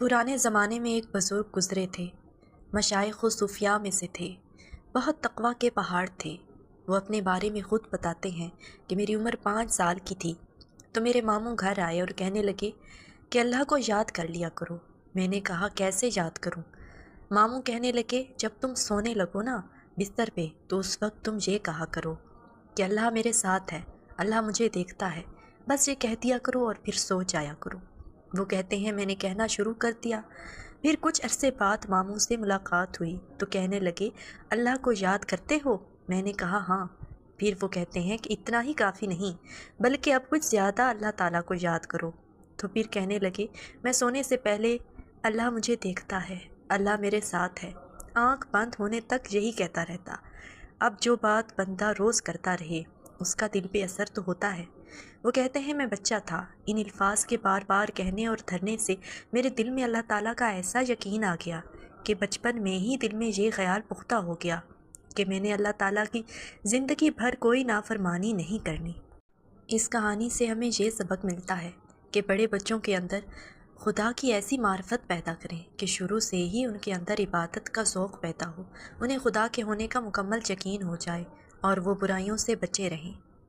پرانے زمانے میں ایک بزرگ گزرے تھے، مشائخ و صوفیاء میں سے تھے، بہت تقویٰ کے پہاڑ تھے۔ وہ اپنے بارے میں خود بتاتے ہیں کہ میری عمر 5 سال کی تھی تو میرے ماموں گھر آئے اور کہنے لگے کہ اللہ کو یاد کر لیا کرو۔ میں نے کہا کیسے یاد کروں؟ ماموں کہنے لگے جب تم سونے لگو نا بستر پہ تو اس وقت تم یہ کہا کرو کہ اللہ میرے ساتھ ہے، اللہ مجھے دیکھتا ہے، بس یہ کہہ دیا کرو اور پھر سو جایا کرو۔ وہ کہتے ہیں میں نے کہنا شروع کر دیا، پھر کچھ عرصے بعد ماموں سے ملاقات ہوئی تو کہنے لگے اللہ کو یاد کرتے ہو؟ میں نے کہا ہاں۔ پھر وہ کہتے ہیں کہ اتنا ہی کافی نہیں بلکہ اب کچھ زیادہ اللہ تعالیٰ کو یاد کرو۔ تو پھر کہنے لگے میں سونے سے پہلے اللہ مجھے دیکھتا ہے، اللہ میرے ساتھ ہے، آنکھ بند ہونے تک یہی کہتا رہتا۔ اب جو بات بندہ روز کرتا رہے اس کا دل پہ اثر تو ہوتا ہے۔ وہ کہتے ہیں میں بچہ تھا، ان الفاظ کے بار بار کہنے اور دھرنے سے میرے دل میں اللہ تعالیٰ کا ایسا یقین آ گیا کہ بچپن میں ہی دل میں یہ خیال پختہ ہو گیا کہ میں نے اللہ تعالیٰ کی زندگی بھر کوئی نافرمانی نہیں کرنی۔ اس کہانی سے ہمیں یہ سبق ملتا ہے کہ بڑے بچوں کے اندر خدا کی ایسی معرفت پیدا کریں کہ شروع سے ہی ان کے اندر عبادت کا ذوق پیدا ہو، انہیں خدا کے ہونے کا مکمل یقین ہو جائے اور وہ برائیوں سے بچے رہیں۔